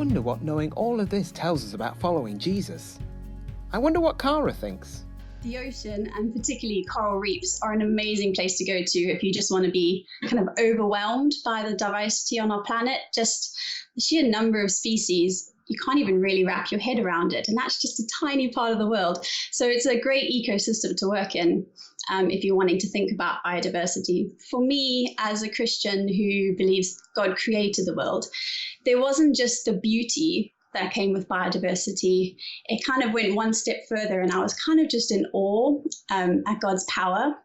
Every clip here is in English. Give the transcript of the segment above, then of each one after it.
wonder what knowing all of this tells us about following Jesus. I wonder what Cara thinks. The ocean, and particularly coral reefs, are an amazing place to go to if you just want to be kind of overwhelmed by the diversity on our planet. Just the sheer number of species, you can't even really wrap your head around it. And that's just a tiny part of the world. So it's a great ecosystem to work in if you're wanting to think about biodiversity. For me, as a Christian who believes God created the world, there wasn't just the beauty that came with biodiversity. It kind of went one step further, and I was kind of just in awe at God's power.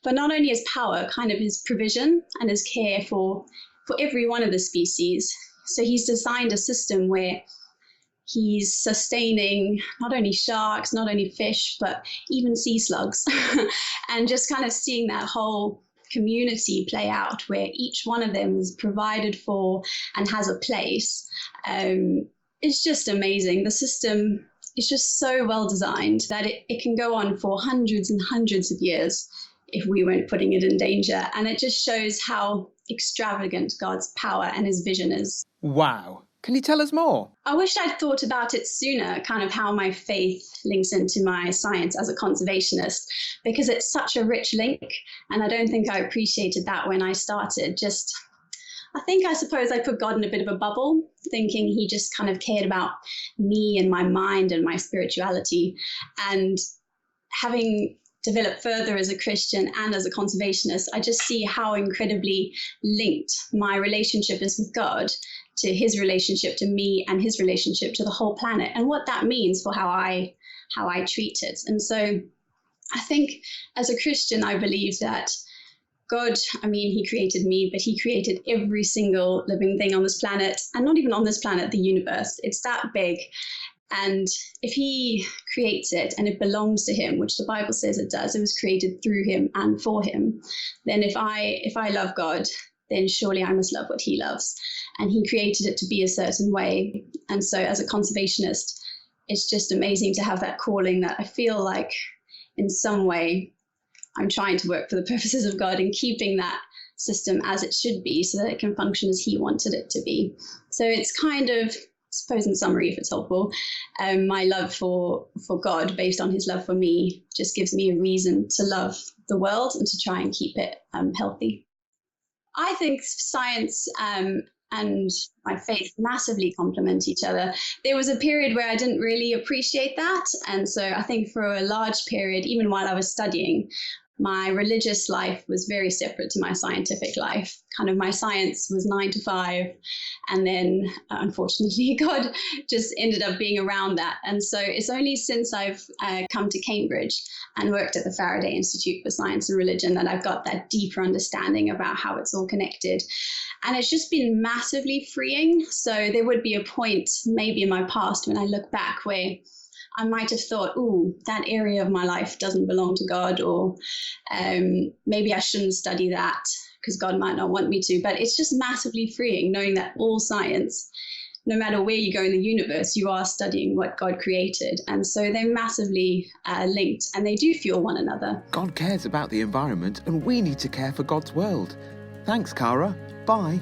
But not only his power, kind of his provision and his care for every one of the species. So he's designed a system where he's sustaining not only sharks, not only fish, but even sea slugs. And just kind of seeing that whole community play out where each one of them is provided for and has a place. It's just amazing. The system is just so well designed that it can go on for hundreds and hundreds of years if we weren't putting it in danger. And it just shows how extravagant God's power and his vision is. Wow. Can you tell us more? I wish I'd thought about it sooner, kind of how my faith links into my science as a conservationist, because it's such a rich link. And I don't think I appreciated that when I started. I suppose I put God in a bit of a bubble, thinking he just kind of cared about me and my mind and my spirituality. And having developed further as a Christian and as a conservationist, I just see how incredibly linked my relationship is with God to his relationship to me and his relationship to the whole planet, and what that means for how I treat it. And so I think as a Christian, I believe that God, he created me, but he created every single living thing on this planet, and not even on this planet, the universe. It's that big. And if he creates it and it belongs to him, which the Bible says it does, it was created through him and for him, then if I love God, then surely I must love what he loves. And he created it to be a certain way. And so as a conservationist, it's just amazing to have that calling that I feel like in some way I'm trying to work for the purposes of God and keeping that system as it should be so that it can function as he wanted it to be. So it's kind of, I suppose in summary, if it's helpful, my love for God based on his love for me just gives me a reason to love the world and to try and keep it healthy. I think science and my faith massively complement each other. There was a period where I didn't really appreciate that. And so I think for a large period, even while I was studying, my religious life was very separate to my scientific life. Kind of my science was 9 to 5. And then unfortunately, God just ended up being around that. And so it's only since I've come to Cambridge and worked at the Faraday Institute for Science and Religion that I've got that deeper understanding about how it's all connected. And it's just been massively freeing. So there would be a point maybe in my past when I look back where I might have thought, ooh, that area of my life doesn't belong to God, or maybe I shouldn't study that because God might not want me to. But it's just massively freeing knowing that all science, no matter where you go in the universe, you are studying what God created. And so they're massively linked, and they do fuel one another. God cares about the environment, and we need to care for God's world. Thanks, Cara. Bye.